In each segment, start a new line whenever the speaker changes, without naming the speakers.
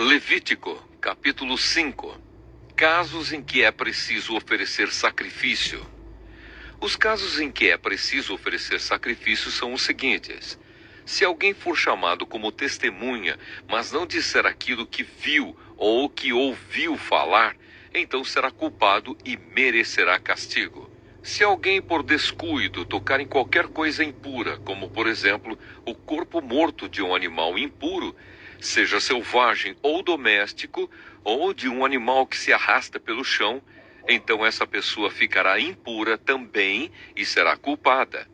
Levítico, capítulo 5. Casos em que é preciso oferecer sacrifício. Os casos em que é preciso oferecer sacrifício são os seguintes: se alguém for chamado como testemunha, mas não disser aquilo que viu ou que ouviu falar, então será culpado e merecerá castigo. Se alguém por descuido tocar em qualquer coisa impura, como por exemplo o corpo morto de um animal impuro, seja selvagem ou doméstico, ou de um animal que se arrasta pelo chão, então essa pessoa ficará impura também e será culpada.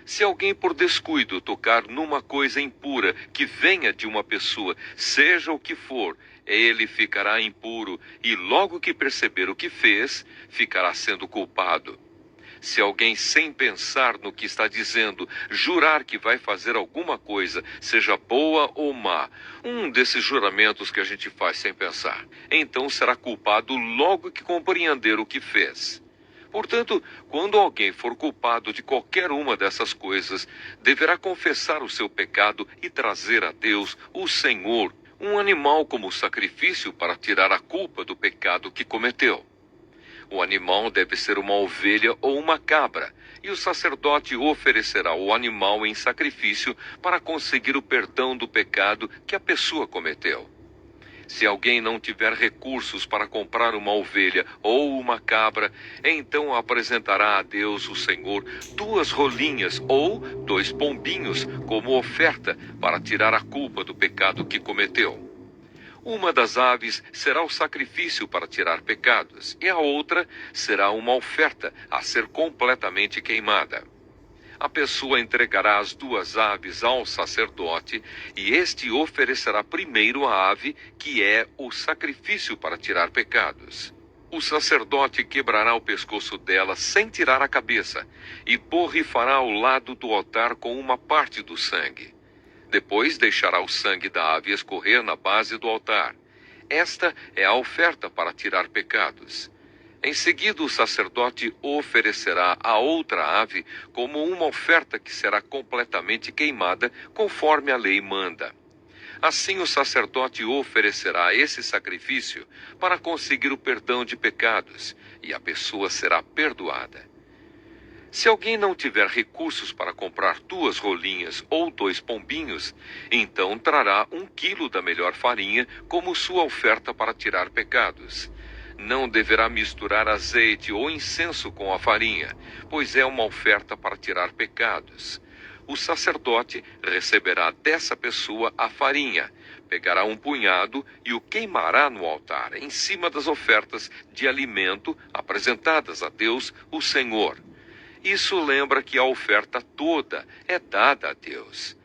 Se alguém por descuido tocar numa coisa impura que venha de uma pessoa, seja o que for, ele ficará impuro e logo que perceber o que fez, ficará sendo culpado. Se alguém, sem pensar no que está dizendo, jurar que vai fazer alguma coisa, seja boa ou má, um desses juramentos que a gente faz sem pensar, então será culpado logo que compreender o que fez. Portanto, quando alguém for culpado de qualquer uma dessas coisas, deverá confessar o seu pecado e trazer a Deus, o Senhor, um animal como sacrifício para tirar a culpa do pecado que cometeu. O animal deve ser uma ovelha ou uma cabra, e o sacerdote oferecerá o animal em sacrifício para conseguir o perdão do pecado que a pessoa cometeu. Se alguém não tiver recursos para comprar uma ovelha ou uma cabra, então apresentará a Deus, o Senhor, 2 rolinhas ou 2 pombinhos como oferta para tirar a culpa do pecado que cometeu. Uma das aves será o sacrifício para tirar pecados, e a outra será uma oferta a ser completamente queimada. A pessoa entregará as 2 aves ao sacerdote, e este oferecerá primeiro a ave, que é o sacrifício para tirar pecados. O sacerdote quebrará o pescoço dela sem tirar a cabeça, e borrifará ao lado do altar com uma parte do sangue. Depois deixará o sangue da ave escorrer na base do altar. Esta é a oferta para tirar pecados. Em seguida, o sacerdote oferecerá a outra ave como uma oferta que será completamente queimada, conforme a lei manda. Assim, o sacerdote oferecerá esse sacrifício para conseguir o perdão de pecados, e a pessoa será perdoada. Se alguém não tiver recursos para comprar 2 rolinhas ou 2 pombinhos, então trará 1 quilo da melhor farinha como sua oferta para tirar pecados. Não deverá misturar azeite ou incenso com a farinha, pois é uma oferta para tirar pecados. O sacerdote receberá dessa pessoa a farinha, pegará um punhado e o queimará no altar, em cima das ofertas de alimento apresentadas a Deus, o Senhor. Isso lembra que a oferta toda é dada a Deus.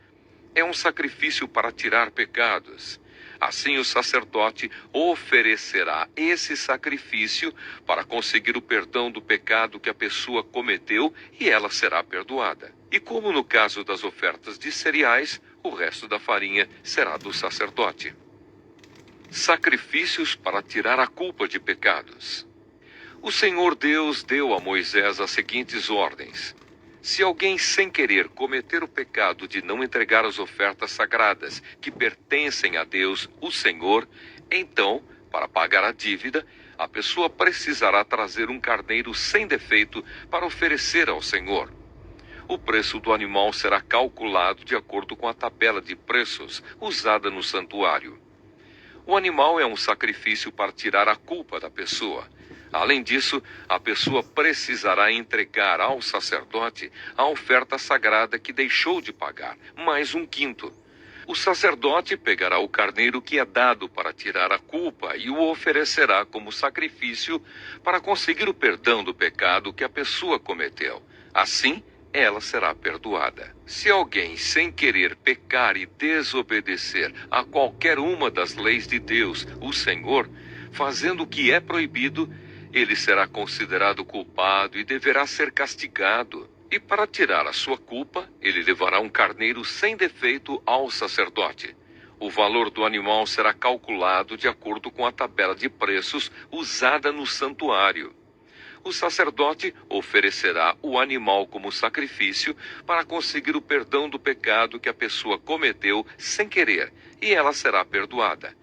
É um sacrifício para tirar pecados. Assim, o sacerdote oferecerá esse sacrifício para conseguir o perdão do pecado que a pessoa cometeu e ela será perdoada. E como no caso das ofertas de cereais, o resto da farinha será do sacerdote. Sacrifícios para tirar a culpa de pecados. O Senhor Deus deu a Moisés as seguintes ordens: se alguém sem querer cometer o pecado de não entregar as ofertas sagradas que pertencem a Deus, o Senhor, então, para pagar a dívida, a pessoa precisará trazer um carneiro sem defeito para oferecer ao Senhor. O preço do animal será calculado de acordo com a tabela de preços usada no santuário. O animal é um sacrifício para tirar a culpa da pessoa. Além disso, a pessoa precisará entregar ao sacerdote a oferta sagrada que deixou de pagar, mais 1/5. O sacerdote pegará o carneiro que é dado para tirar a culpa e o oferecerá como sacrifício para conseguir o perdão do pecado que a pessoa cometeu. Assim, ela será perdoada. Se alguém, sem querer, pecar e desobedecer a qualquer uma das leis de Deus, o Senhor, fazendo o que é proibido, ele será considerado culpado e deverá ser castigado. E para tirar a sua culpa, ele levará um carneiro sem defeito ao sacerdote. O valor do animal será calculado de acordo com a tabela de preços usada no santuário. O sacerdote oferecerá o animal como sacrifício para conseguir o perdão do pecado que a pessoa cometeu sem querer, e ela será perdoada.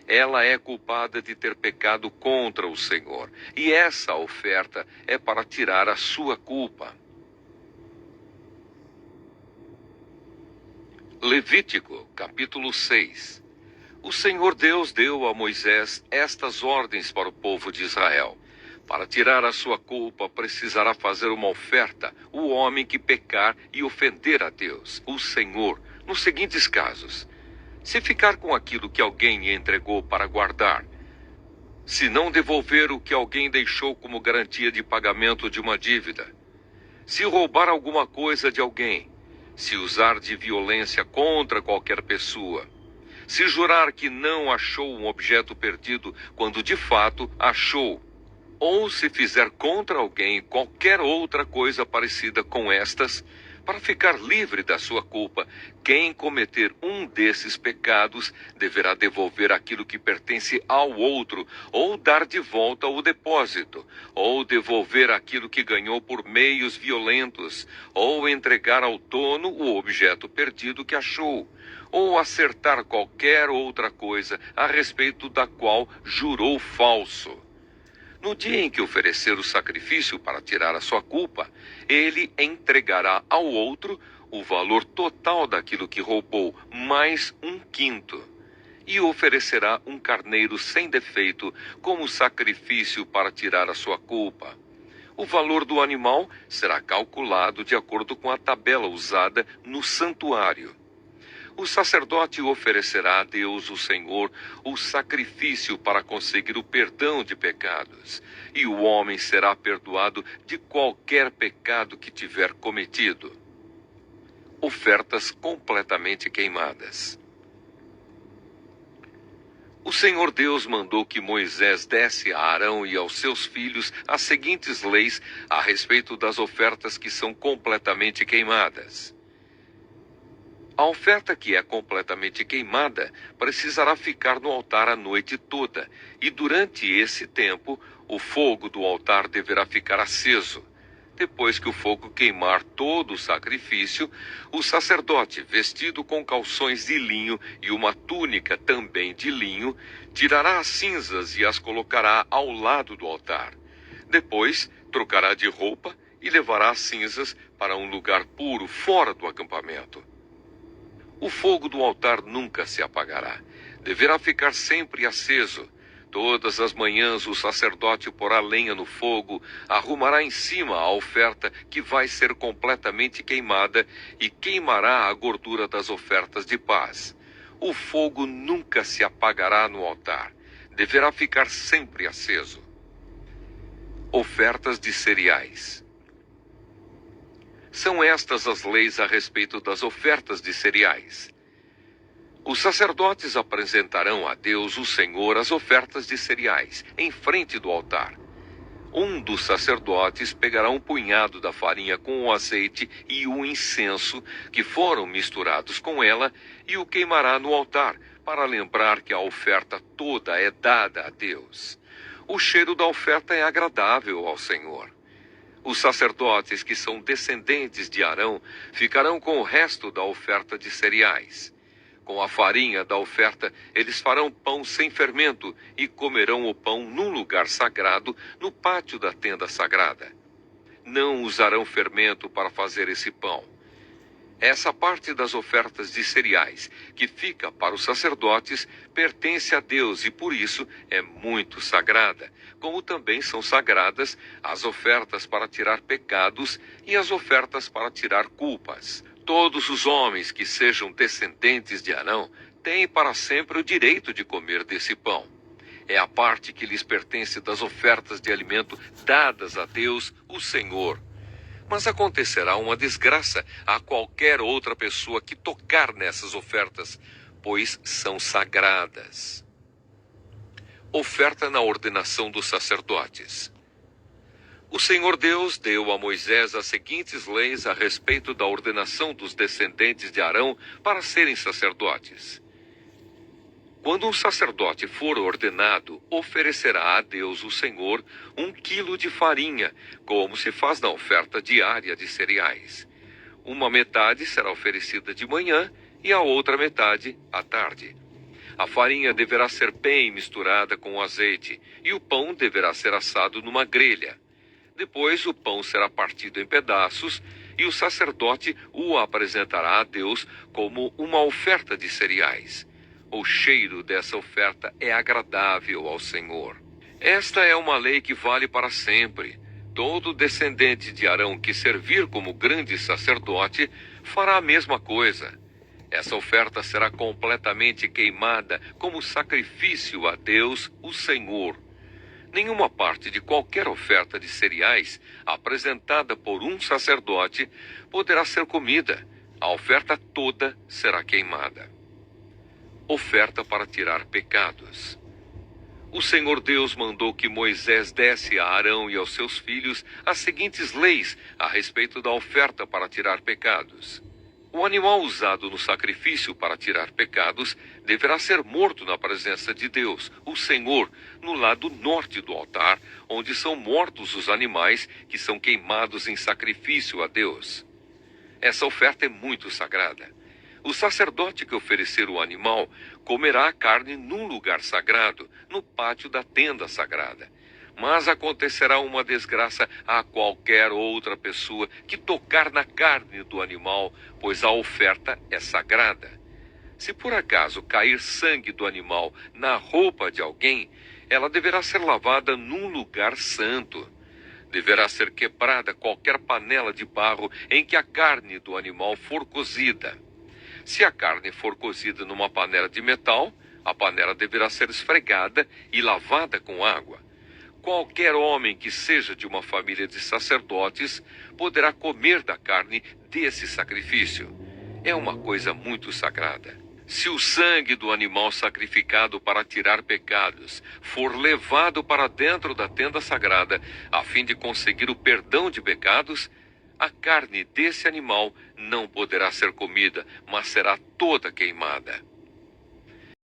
ela é culpada de ter pecado contra o Senhor, e essa oferta é para tirar a sua culpa. Levítico, capítulo 6. O Senhor Deus deu a Moisés estas ordens para o povo de Israel. Para tirar a sua culpa, precisará fazer uma oferta, o homem que pecar e ofender a Deus, o Senhor, nos seguintes casos: se ficar com aquilo que alguém entregou para guardar, se não devolver o que alguém deixou como garantia de pagamento de uma dívida, se roubar alguma coisa de alguém, se usar de violência contra qualquer pessoa, se jurar que não achou um objeto perdido quando de fato achou, ou se fizer contra alguém qualquer outra coisa parecida com estas, para ficar livre da sua culpa, quem cometer um desses pecados deverá devolver aquilo que pertence ao outro, ou dar de volta o depósito, ou devolver aquilo que ganhou por meios violentos, ou entregar ao dono o objeto perdido que achou, ou acertar qualquer outra coisa a respeito da qual jurou falso. No dia em que oferecer o sacrifício para tirar a sua culpa, ele entregará ao outro o valor total daquilo que roubou, mais 1/5, e oferecerá um carneiro sem defeito como sacrifício para tirar a sua culpa. O valor do animal será calculado de acordo com a tabela usada no santuário. O sacerdote oferecerá a Deus, o Senhor, o sacrifício para conseguir o perdão de pecados, e o homem será perdoado de qualquer pecado que tiver cometido. Ofertas completamente queimadas. O Senhor Deus mandou que Moisés desse a Arão e aos seus filhos as seguintes leis a respeito das ofertas que são completamente queimadas. A oferta que é completamente queimada precisará ficar no altar a noite toda, e durante esse tempo o fogo do altar deverá ficar aceso. Depois que o fogo queimar todo o sacrifício, o sacerdote, vestido com calções de linho e uma túnica também de linho, tirará as cinzas e as colocará ao lado do altar. Depois, trocará de roupa e levará as cinzas para um lugar puro fora do acampamento. O fogo do altar nunca se apagará. Deverá ficar sempre aceso. Todas as manhãs o sacerdote porá lenha no fogo, arrumará em cima a oferta que vai ser completamente queimada e queimará a gordura das ofertas de paz. O fogo nunca se apagará no altar. Deverá ficar sempre aceso. Ofertas de cereais. São estas as leis a respeito das ofertas de cereais. Os sacerdotes apresentarão a Deus, o Senhor, as ofertas de cereais, em frente do altar. Um dos sacerdotes pegará um punhado da farinha com o azeite e o incenso, que foram misturados com ela, e o queimará no altar, para lembrar que a oferta toda é dada a Deus. O cheiro da oferta é agradável ao Senhor. Os sacerdotes, que são descendentes de Arão, ficarão com o resto da oferta de cereais. Com a farinha da oferta, eles farão pão sem fermento e comerão o pão num lugar sagrado, no pátio da tenda sagrada. Não usarão fermento para fazer esse pão. Essa parte das ofertas de cereais, que fica para os sacerdotes, pertence a Deus e por isso é muito sagrada, como também são sagradas as ofertas para tirar pecados e as ofertas para tirar culpas. Todos os homens que sejam descendentes de Arão têm para sempre o direito de comer desse pão. É a parte que lhes pertence das ofertas de alimento dadas a Deus, o Senhor. Mas acontecerá uma desgraça a qualquer outra pessoa que tocar nessas ofertas, pois são sagradas. Oferta na ordenação dos sacerdotes. O Senhor Deus deu a Moisés as seguintes leis a respeito da ordenação dos descendentes de Arão para serem sacerdotes. Quando um sacerdote for ordenado, oferecerá a Deus, o Senhor, 1 quilo de farinha, como se faz na oferta diária de cereais. Uma metade será oferecida de manhã e a outra metade à tarde. A farinha deverá ser bem misturada com o azeite, e o pão deverá ser assado numa grelha. Depois o pão será partido em pedaços, e o sacerdote o apresentará a Deus como uma oferta de cereais. O cheiro dessa oferta é agradável ao Senhor. Esta é uma lei que vale para sempre. Todo descendente de Arão que servir como grande sacerdote fará a mesma coisa. Essa oferta será completamente queimada como sacrifício a Deus, o Senhor. Nenhuma parte de qualquer oferta de cereais apresentada por um sacerdote poderá ser comida. A oferta toda será queimada. Oferta para tirar pecados. O Senhor Deus mandou que Moisés desse a Arão e aos seus filhos as seguintes leis a respeito da oferta para tirar pecados. O animal usado no sacrifício para tirar pecados deverá ser morto na presença de Deus, o Senhor, no lado norte do altar, onde são mortos os animais que são queimados em sacrifício a Deus. Essa oferta é muito sagrada. O sacerdote que oferecer o animal comerá a carne num lugar sagrado, no pátio da tenda sagrada. Mas acontecerá uma desgraça a qualquer outra pessoa que tocar na carne do animal, pois a oferta é sagrada. Se por acaso cair sangue do animal na roupa de alguém, ela deverá ser lavada num lugar santo. Deverá ser quebrada qualquer panela de barro em que a carne do animal for cozida. Se a carne for cozida numa panela de metal, a panela deverá ser esfregada e lavada com água. Qualquer homem que seja de uma família de sacerdotes poderá comer da carne desse sacrifício. É uma coisa muito sagrada. Se o sangue do animal sacrificado para tirar pecados for levado para dentro da tenda sagrada, a fim de conseguir o perdão de pecados, a carne desse animal não poderá ser comida, mas será toda queimada.